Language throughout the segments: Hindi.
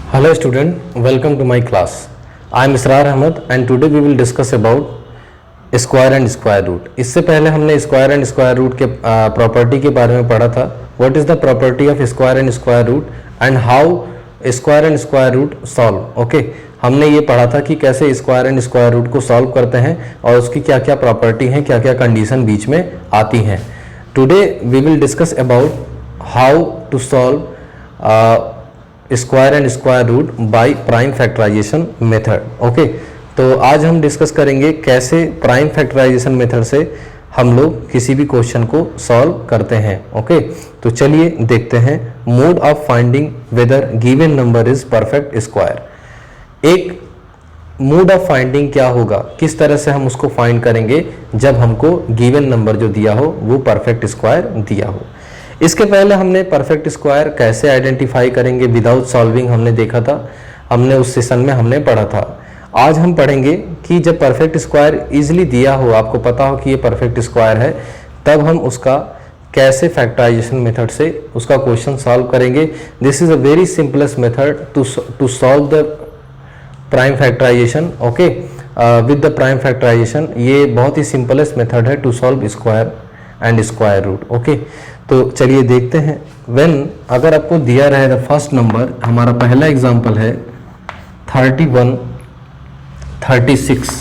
Hello student, welcome to my class. I am Israr Ahmed and today we will discuss about square and square root. इससे पहले हमने square and square root के प्रॉपर्टी के बारे में पढ़ा था. What is the property of square and square root and how square and square root solve. Okay, हमने ये पढ़ा था कि कैसे square and square root को solve करते हैं और उसकी क्या क्या प्रॉपर्टी हैं, क्या क्या कंडीशन बीच में आती हैं. Today we will discuss about how to solve square and square root by prime factorisation method. Okay, तो आज हम डिस्कस करेंगे कैसे प्राइम फैक्टराइजेशन मेथड से हम लोग किसी भी क्वेश्चन को सॉल्व करते हैं. ओके, तो चलिए देखते हैं mode of finding weather given number is perfect square. एक मोड ऑफ फाइंडिंग क्या होगा, किस तरह से हम उसको फाइंड करेंगे जब हमको गिवन नंबर जो दिया हो वो परफेक्ट स्क्वायर दिया हो. इसके पहले हमने परफेक्ट स्क्वायर कैसे आइडेंटिफाई करेंगे विदाउट सॉल्विंग हमने देखा था, हमने उस सेशन में हमने पढ़ा था. आज हम पढ़ेंगे कि जब परफेक्ट स्क्वायर इजीली दिया हो, आपको पता हो कि ये परफेक्ट स्क्वायर है, तब हम उसका कैसे फैक्टराइजेशन मेथड से उसका क्वेश्चन सॉल्व करेंगे. This is a very simplest method to solve the prime factorization. Okay, with the prime factorization ये बहुत ही सिंपलेस्ट मेथड है to solve square and square root. Okay, तो चलिए देखते हैं. व्हेन अगर आपको दिया रहे द फर्स्ट नंबर, हमारा पहला एग्जांपल है 31 36.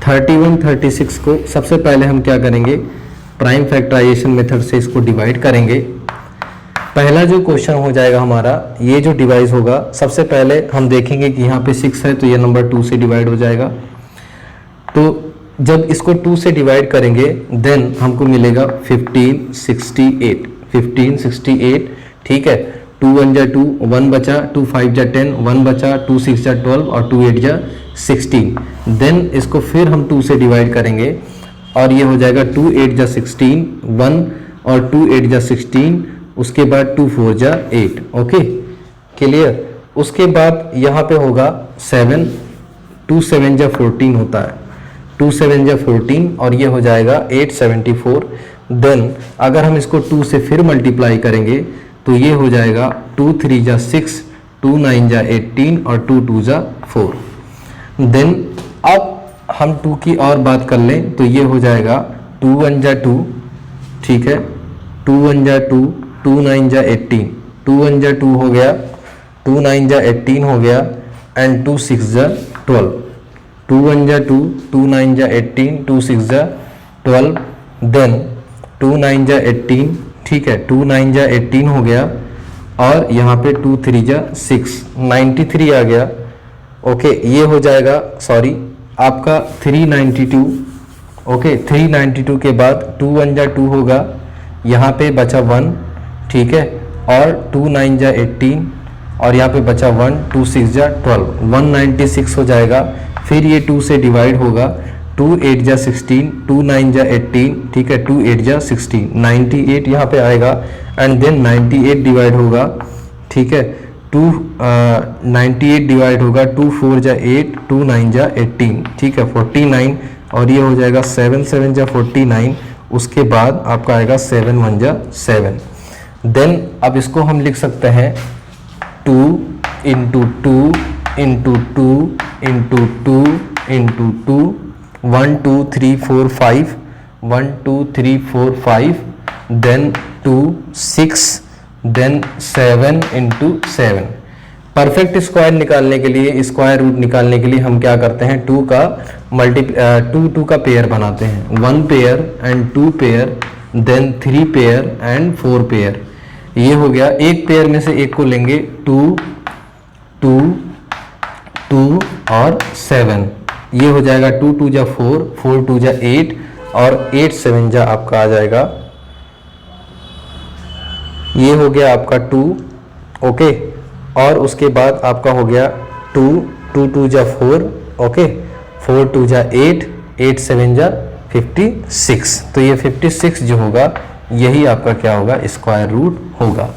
31 36 को सबसे पहले हम क्या करेंगे, प्राइम फैक्टराइजेशन मेथड से इसको डिवाइड करेंगे. पहला जो क्वेश्चन हो जाएगा हमारा, ये जो डिवाइड होगा, सबसे पहले हम देखेंगे कि यहाँ पे 6 है तो ये नंबर 2 से डिवाइड हो जाएगा. तो जब इसको 2 से डिवाइड करेंगे देन हमको मिलेगा 1568. 1568, ठीक है. 2 1 जा 2, 1 बचा, 2 5 जा 10, 1 बचा, 2 6 जा 12 और 2 8 जा 16. देन इसको फिर हम 2 से डिवाइड करेंगे और ये हो जाएगा 2 8 जा 16, 1 और 2 8 जा 16, उसके बाद 2 4 जा 8. Okay, clear. उसके बाद यहाँ पे होगा 7, 2 7 जा 14 होता है, 2 7 जा 14 और ये हो जाएगा 874. देन अगर हम इसको 2 से फिर मल्टीप्लाई करेंगे तो ये हो जाएगा 2 3 जा 6, 2 9 जा 18 और 2 2 जा 4. देन अब हम 2 की और बात कर लें तो ये हो जाएगा 2 1 जा 2, ठीक है. 2 1 जा 2, 2 9 जा 18, 2 1 जा 2 हो गया, 2 9 जा 18 हो गया एंड 2 6 जा 12. 2 1 जा 2, 2 9 जा 18, 2 6 जा 12. देन 2 9 जा 18, ठीक है. 2 9 जा 18 हो गया और यहाँ पे 2 3 जा 6, 93 आ गया. ओके, ये हो जाएगा, सॉरी, आपका 392. ओके, 392 के बाद 2 1 जा 2 होगा, यहाँ पे बचा 1, ठीक है, और 2 9 जा 18 और यहाँ पे बचा 1, 2 6 जा 12, 196 हो जाएगा. फिर ये 2 से डिवाइड होगा, 2 8 जा 16, 2 9 जा 18, ठीक है, 2 8 जा 16, 98 यहाँ पे आएगा एंड देन 98 डिवाइड होगा, ठीक है. 98 डिवाइड होगा, 2 4 जा 8, 2 9 जा 18, ठीक है, 49 और ये हो जाएगा 7 7 जा 49. उसके बाद आपका आएगा 7 1 जा 7. देन अब इसको हम लिख सकते हैं 2 into 2 into 2 into 2 into 2, 1 2 3 4 5, 1 2 3 4 5, then 2 6, then 7 into 7. Perfect square निकालने के लिए, स्क्वायर रूट निकालने के लिए हम क्या करते हैं, 2 का पेयर बनाते हैं. 1 pair and 2 pair, then 3 pair and 4 pair. ये हो गया. एक पेयर में से एक को लेंगे, 2 2 2 और 7. ये हो जाएगा 2 2 जा 4, 4 2 जा 8 और 8 7 जा आपका आ जाएगा, ये हो गया आपका 2. ओके, और उसके बाद आपका हो गया 2 2 2 जा 4, ओके, 4 2 जा 8, 8 7 जा 56. तो ये 56 जो होगा यही आपका क्या होगा, स्क्वायर रूट होगा.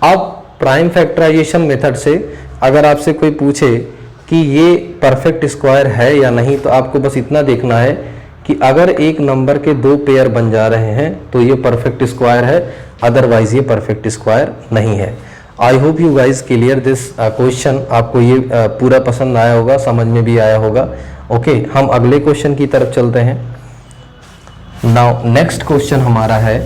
अब प्राइम फैक्टराइजेशन मेथड से अगर आपसे कोई पूछे कि ये परफेक्ट स्क्वायर है या नहीं, तो आपको बस इतना देखना है कि अगर एक नंबर के 2 पेयर बन जा रहे हैं तो ये परफेक्ट स्क्वायर है, अदरवाइज ये परफेक्ट स्क्वायर नहीं है. I hope you guys clear this question. आपको ये पूरा पसंद आया होगा, समझ में भी आया होगा। ओके, हम अगले क्वेश्चन की तरफ चलते हैं। नाउ नेक्स्ट क्वेश्चन हमारा है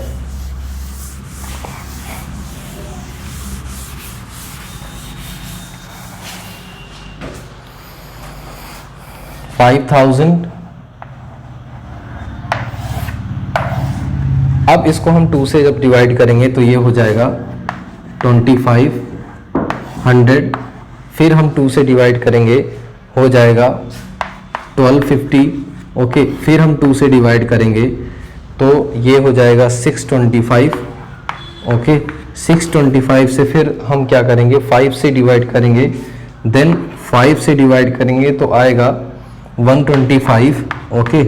5000। अब इसको हम 2 से जब डिवाइड करेंगे तो ये हो जाएगा 2500। फिर हम 2 से डिवाइड करेंगे, हो जाएगा 1250। ओके, फिर हम 2 से डिवाइड करेंगे तो ये हो जाएगा 625। ओके, 625 से फिर हम क्या करेंगे, 5 से डिवाइड करेंगे, देन 5 से डिवाइड करेंगे तो आएगा 125। ओके,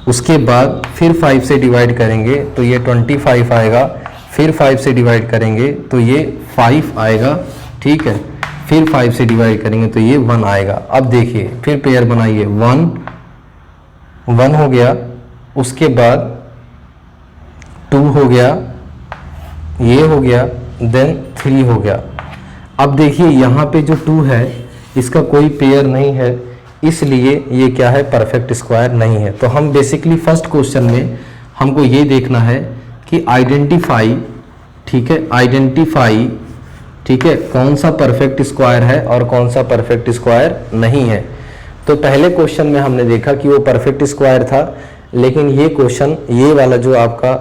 उसके बाद फिर 5 से डिवाइड करेंगे तो ये 25 आएगा, फिर 5 से डिवाइड करेंगे तो ये 5 आएगा। ठीक है, फिर 5 से डिवाइड करेंगे तो ये 1 आएगा। अब देखिए, फिर पेयर बनाइए, 1 1 हो गया, उसके बाद 2 हो गया, ये हो गया, देन 3 हो गया। अब देखिए यहाँ पे जो 2 है इसका कोई पेयर नहीं है, इसलिए ये क्या है, परफेक्ट स्क्वायर नहीं है। तो हम बेसिकली फर्स्ट क्वेश्चन में हमको ये देखना है कि आइडेंटिफाई, ठीक है, आइडेंटिफाई, ठीक है, कौन सा परफेक्ट स्क्वायर है और कौन सा परफेक्ट स्क्वायर नहीं है। तो पहले क्वेश्चन में हमने देखा कि वो परफेक्ट स्क्वायर था, लेकिन ये क्वेश्चन, ये वाला जो आपका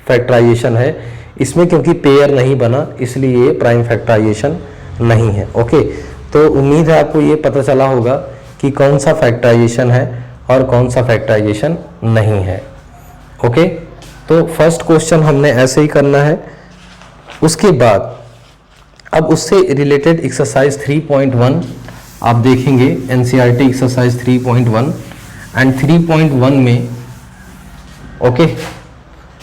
फैक्टराइजेशन है, इसमें क्योंकि पेयर नहीं बना इसलिए ये प्राइम फैक्टराइजेशन नहीं है। ओके, तो उम्मीद है आपको ये पता चला होगा कि कौन सा फैक्टराइजेशन है और कौन सा फैक्टराइजेशन नहीं है। ओके, तो फर्स्ट क्वेश्चन हमने ऐसे ही करना है। उसके बाद अब उससे रिलेटेड एक्सरसाइज 3.1 आप देखेंगे, एनसीईआरटी एक्सरसाइज 3.1 एंड 3.1 में, ओके,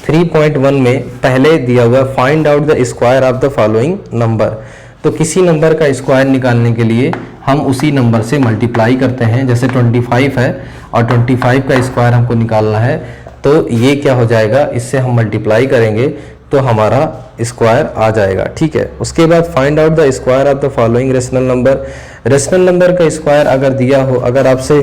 3.1 में पहले दिया हुआ find out the square of the following number. तो किसी नंबर का स्क्वायर निकालने के लिए हम उसी नंबर से मल्टीप्लाई करते हैं। जैसे 25 है और 25 का स्क्वायर हमको निकालना है, तो ये क्या हो जाएगा, इससे हम मल्टीप्लाई करेंगे तो हमारा स्क्वायर आ जाएगा। ठीक है, उसके बाद find out the square of the following rational number. Rational number का स्क्वायर अगर दिया हो, अगर आपसे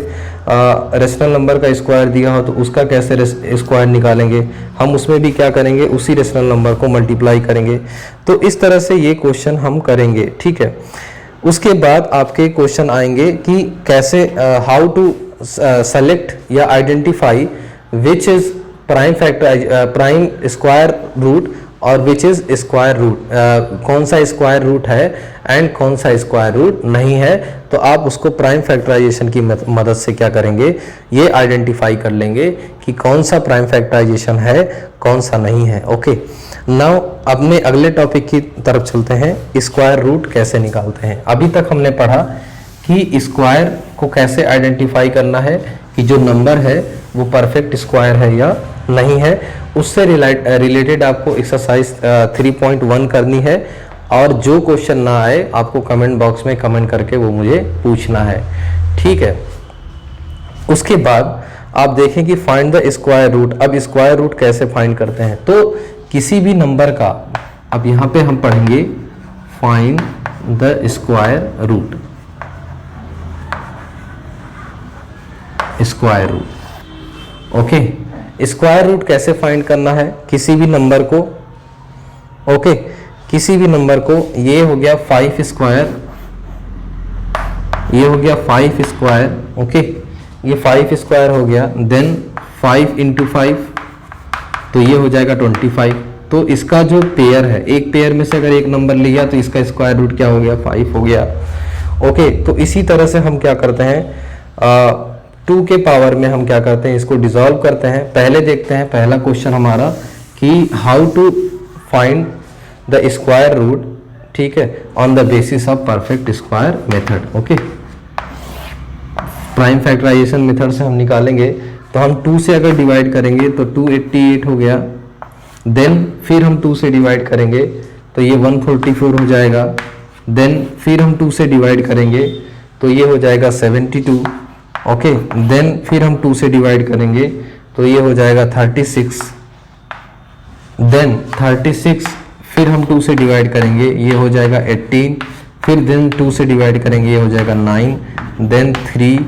रेशनल नंबर का स्क्वायर दिया हो तो उसका कैसे स्क्वायर निकालेंगे, हम उसमें भी क्या करेंगे, उसी रेशनल नंबर को मल्टीप्लाई करेंगे। तो इस तरह से ये क्वेश्चन हम करेंगे। ठीक है, उसके बाद आपके क्वेश्चन आएंगे कि कैसे, हाउ टू सेलेक्ट या identify which is prime square root और विच इज स्क्वायर रूट, कौन सा स्क्वायर रूट है एंड कौन सा स्क्वायर रूट नहीं है। तो आप उसको प्राइम फैक्टराइजेशन की मदद से क्या करेंगे, ये आइडेंटिफाई कर लेंगे कि कौन सा प्राइम फैक्टराइजेशन है, कौन सा नहीं है। ओके, नाउ अपने अगले टॉपिक की तरफ चलते हैं, स्क्वायर रूट कैसे निकालते हैं। अभी तक हमने पढ़ा कि स्क्वायर को कैसे आइडेंटिफाई करना है कि जो नंबर है वो परफेक्ट स्क्वायर है या नहीं है। उससे रिलेटेड आपको एक्सरसाइज 3.1 करनी है, और जो क्वेश्चन ना आए आपको कमेंट बॉक्स में कमेंट करके वो मुझे पूछना है। ठीक है, उसके बाद आप देखें कि फाइंड द स्क्वायर रूट। अब स्क्वायर रूट कैसे फाइंड करते हैं, तो किसी भी नंबर का, अब यहाँ पे हम पढ़ेंगे find the square root, square root. Okay, square root कैसे फाइंड करना है, किसी भी नंबर को, ओके, किसी भी नंबर को, ये हो गया 5 स्क्वायर, ये हो गया 5 स्क्वायर, ओके, ये 5 स्क्वायर हो गया, देन 5 इंटू 5 तो ये हो जाएगा 25। तो इसका जो पेयर है, एक पेयर में से अगर एक नंबर लिया तो इसका स्क्वायर रूट क्या हो गया, 5 हो गया। ओके, तो इसी तरह से हम क्या करते हैं, 2 के पावर में हम क्या करते हैं, इसको डिसॉल्व करते हैं। पहले देखते हैं पहला क्वेश्चन हमारा कि how to find the square root, ठीक है, on the basis of perfect square method. Okay, prime factorisation method से हम निकालेंगे। तो हम 2 से अगर डिवाइड करेंगे तो 288 हो गया, देन फिर हम 2 से डिवाइड करेंगे तो ये 144 हो जाएगा, देन फिर हम 2 से डिवाइड करेंगे तो ये हो जाएगा 72। ओके, देन फिर हम 2 से डिवाइड करेंगे तो ये हो जाएगा 36, देन 36, फिर हम 2 से डिवाइड करेंगे, ये हो जाएगा 18, फिर देन 2 से डिवाइड करेंगे, ये हो जाएगा 9, देन 3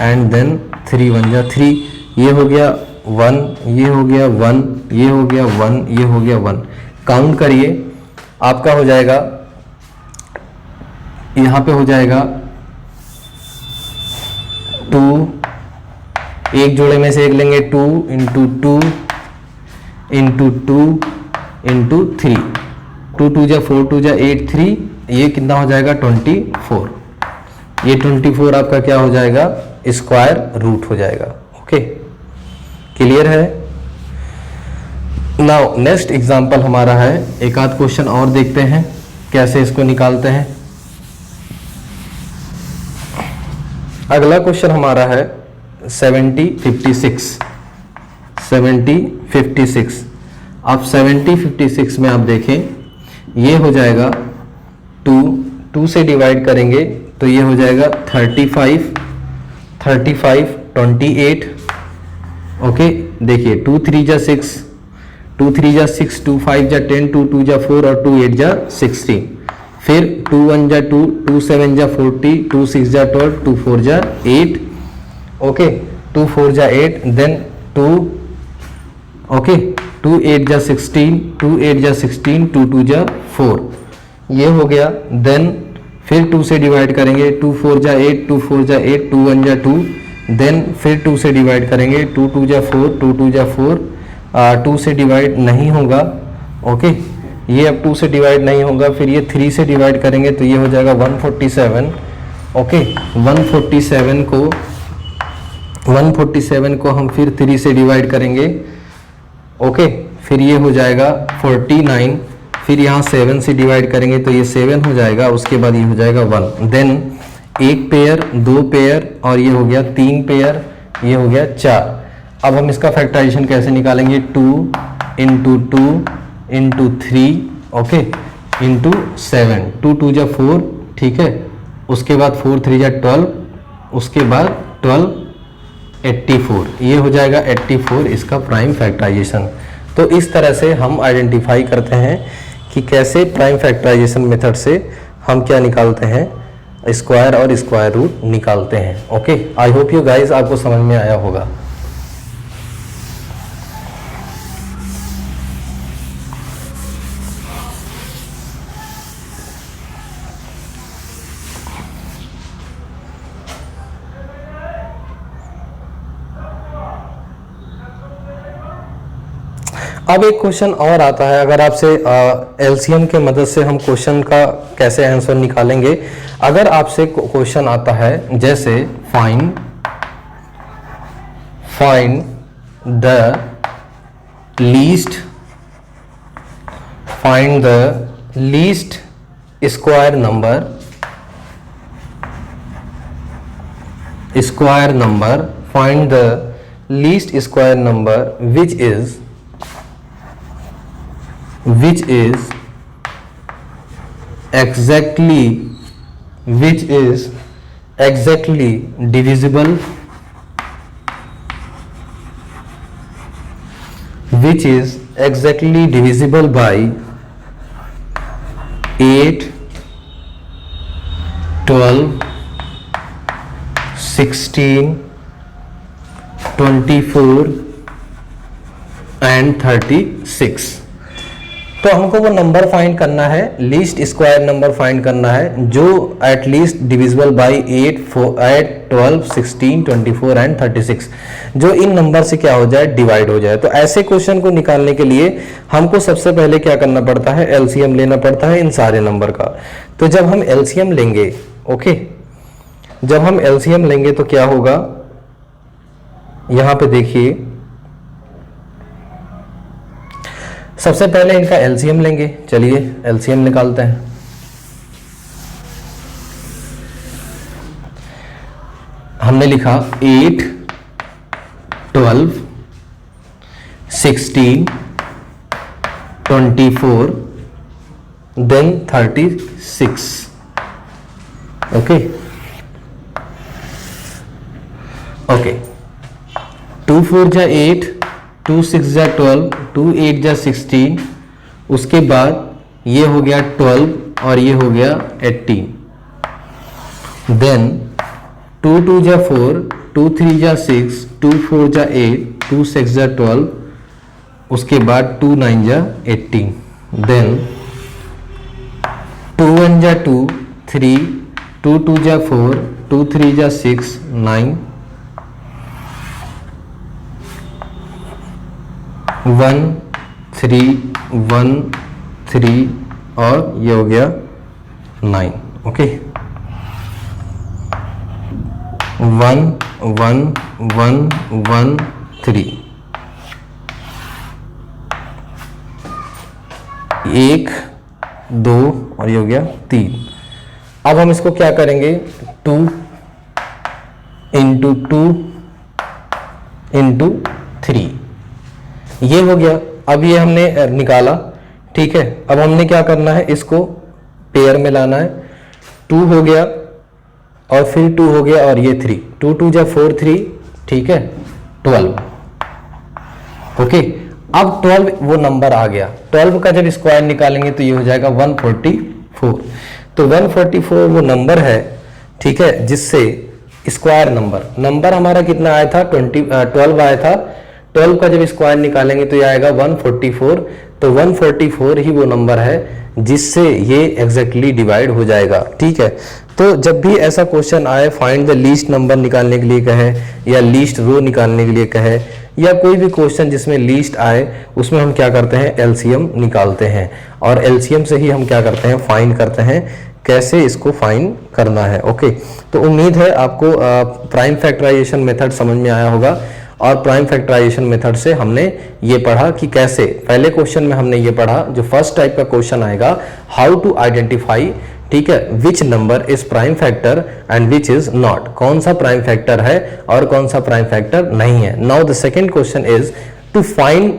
एंड देन 3 1 जा 3, ये हो गया 1, ये हो गया 1, ये हो गया 1, ये हो गया 1। काउंट करिए, आपका हो जाएगा, यहाँ पे हो जाएगा 2, एक जोड़े में से एक लेंगे, 2 इंटू 2 इंटू 2 इंटू 3, 2 2 जा 4, 2 जा 8, 3, ये कितना हो जाएगा 24। ये 24 आपका क्या हो जाएगा, स्क्वायर रूट हो जाएगा। ओके, क्लियर है। नाउ नेक्स्ट एग्जांपल हमारा है, एक आध क्वेश्चन और देखते हैं कैसे इसको निकालते हैं। अगला क्वेश्चन हमारा है 7056। अब 7056 में आप देखें, ये हो जाएगा 2 से डिवाइड करेंगे तो ये हो जाएगा 35 28। ओके, देखिए 2 3 जा 6, 2 3 जा 6, 2 5 जा 10, 2 2 जा 4 और 2 8 जा 16। फिर 2 1 जा 2, 2 7 जा 40, 2 6 जा 12, 2 4 जा 8। ओके, 2 4 जा 8, देन 2, ओके 2 8 जा 16, 2 8 जा 16, 2 2 जा 4, ये हो गया। देन फिर 2 से डिवाइड करेंगे, 2 4 जा 8, 2 4 जा 8, 2 1 जा 2, देन फिर 2 से डिवाइड करेंगे, 2 2 जा 4, 2 2 जा 4, 2 से डिवाइड नहीं होगा। ओके, ये अब 2 से डिवाइड नहीं होगा। फिर ये 3 से डिवाइड करेंगे तो ये हो जाएगा 147। ओके, 147 को हम फिर 3 से डिवाइड करेंगे। ओके, फिर ये हो जाएगा 49, फिर यहाँ 7 से डिवाइड करेंगे तो ये 7 हो जाएगा, उसके बाद ये हो जाएगा 1, देन 1 पेयर, 2 पेयर और ये हो गया 3 पेयर, ये हो गया 4। अब हम इसका फैक्टराइजेशन कैसे निकालेंगे, 2 इंटू 2 इंटू 3, ओके, इंटू 7, 2 2 जा 4, ठीक है, उसके बाद 4 3 जा 12, उसके बाद 12 84, ये हो जाएगा 84 इसका प्राइम फैक्टराइजेशन। तो इस तरह से हम आइडेंटिफाई करते हैं कि कैसे प्राइम फैक्टराइजेशन मेथड से हम क्या निकालते हैं, स्क्वायर और स्क्वायर रूट निकालते हैं। Okay, I hope you guys आपको समझ में आया होगा। अब एक क्वेश्चन और आता है, अगर आपसे एलसीएम के मदद से हम क्वेश्चन का कैसे आंसर निकालेंगे। अगर आपसे क्वेश्चन आता है जैसे find the least square number find the least square number which is exactly divisible by 8 12 16 24 and 36। तो हमको वो नंबर फाइंड करना है, लीस्ट स्क्वायर नंबर फाइंड करना है जो एटलीस्ट डिविजिबल बाय 8 12 16 24 एंड 36, जो इन नंबर से क्या हो जाए, डिवाइड हो जाए। तो ऐसे क्वेश्चन को निकालने के लिए हमको सबसे पहले क्या करना पड़ता है, एलसीएम लेना पड़ता है इन सारे नंबर का। तो जब हम एलसीएम लेंगे, ओके, जब हम एलसीएम लेंगे तो क्या होगा, यहां पे देखिए, सबसे पहले इनका एलसीएम लेंगे। चलिए एलसीएम निकालते हैं। हमने लिखा 8 12 16 24 देन 36। ओके, 2 4 जा 8, 2 6 जा 12, 2 8 जा 16, उसके बाद ये हो गया 12 और ये हो गया 18। देन 2 2 जा 4, 2 3 जा 6, 2 4 जा 8, 2 6 जा 12, उसके बाद 2 9 जा 18। देन 2 1 जा 2, 3, 2 2 जा 4, 2 3 जा 6, 9, 1 3 1 3 और ये हो गया 9। ओके, 1 1 1 1 3, 1 2 और ये हो गया 3। अब हम इसको क्या करेंगे, 2 इंटू 2 इंटू 3, ये हो गया। अब ये हमने निकाला, ठीक है। अब हमने क्या करना है, इसको पेयर में लाना है। 2 हो गया और फिर 2 हो गया और ये 3, 2 2 जा 4 3, ठीक है, 12। ओके, अब 12 वो नंबर आ गया। 12 का जब स्क्वायर निकालेंगे तो ये हो जाएगा 144। तो 144 वो नंबर है, ठीक है, जिससे स्क्वायर नंबर हमारा कितना आया था, 12 आया था। 12 का जब स्क्वायर निकालेंगे तो ये आएगा 144। तो 144 ही वो नंबर है जिससे ये एग्जैक्टली डिवाइड हो जाएगा, ठीक है। तो जब भी ऐसा क्वेश्चन आए, फाइंड द लीस्ट नंबर निकालने के लिए कहे या लीस्ट रो निकालने के लिए कहे या कोई भी क्वेश्चन जिसमें लीस्ट आए, उसमें हम क्या करते हैं, एलसीएम निकालते हैं और एलसीएम से ही हम क्या करते हैं, फाइंड करते हैं कैसे इसको फाइंड करना है। ओके, तो उम्मीद है आपको प्राइम फैक्टराइजेशन मेथड समझ में आया होगा। और प्राइम फैक्टराइजेशन मेथड से हमने ये पढ़ा कि कैसे, पहले क्वेश्चन में हमने ये पढ़ा, जो फर्स्ट टाइप का क्वेश्चन आएगा, हाउ टू आइडेंटिफाई, ठीक है, which number is prime factor and which is not, कौन सा प्राइम फैक्टर है और कौन सा प्राइम फैक्टर नहीं है। Now the second question is to find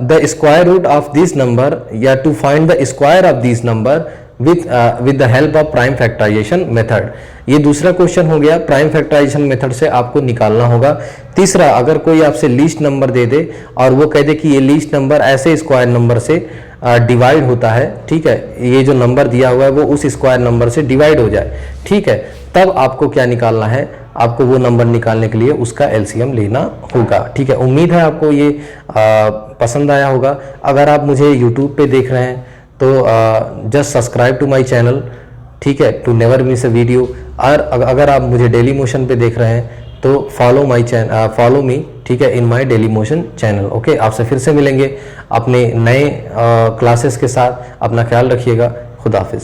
the square root of this number या to find the square of this number with the help of prime factorisation method. ये दूसरा क्वेश्चन हो गया, प्राइम फैक्टराइजेशन मेथड से आपको निकालना होगा। तीसरा, अगर कोई आपसे लीस्ट नंबर दे दे और वो कह दे कि ये लीस्ट नंबर ऐसे स्क्वायर नंबर से डिवाइड होता है, ठीक है, ये जो नंबर दिया हुआ है वो उस स्क्वायर नंबर से डिवाइड हो जाए, ठीक है, तब आपको क्या निकालना है, आपको वो नंबर निकालने के लिए उसका एलसीएम लेना होगा, ठीक है। उम्मीद है आपको ये पसंद आया होगा। अगर आप मुझे यूट्यूब पे देख रहे हैं तो just subscribe to my channel, ठीक है, to never miss a video. और अगर आप मुझे डेली मोशन पे देख रहे हैं तो फॉलो मी, ठीक है, in my daily motion channel. Okay, आपसे फिर से मिलेंगे अपने नए क्लासेस के साथ। अपना ख्याल रखिएगा। खुदा हाफिज़।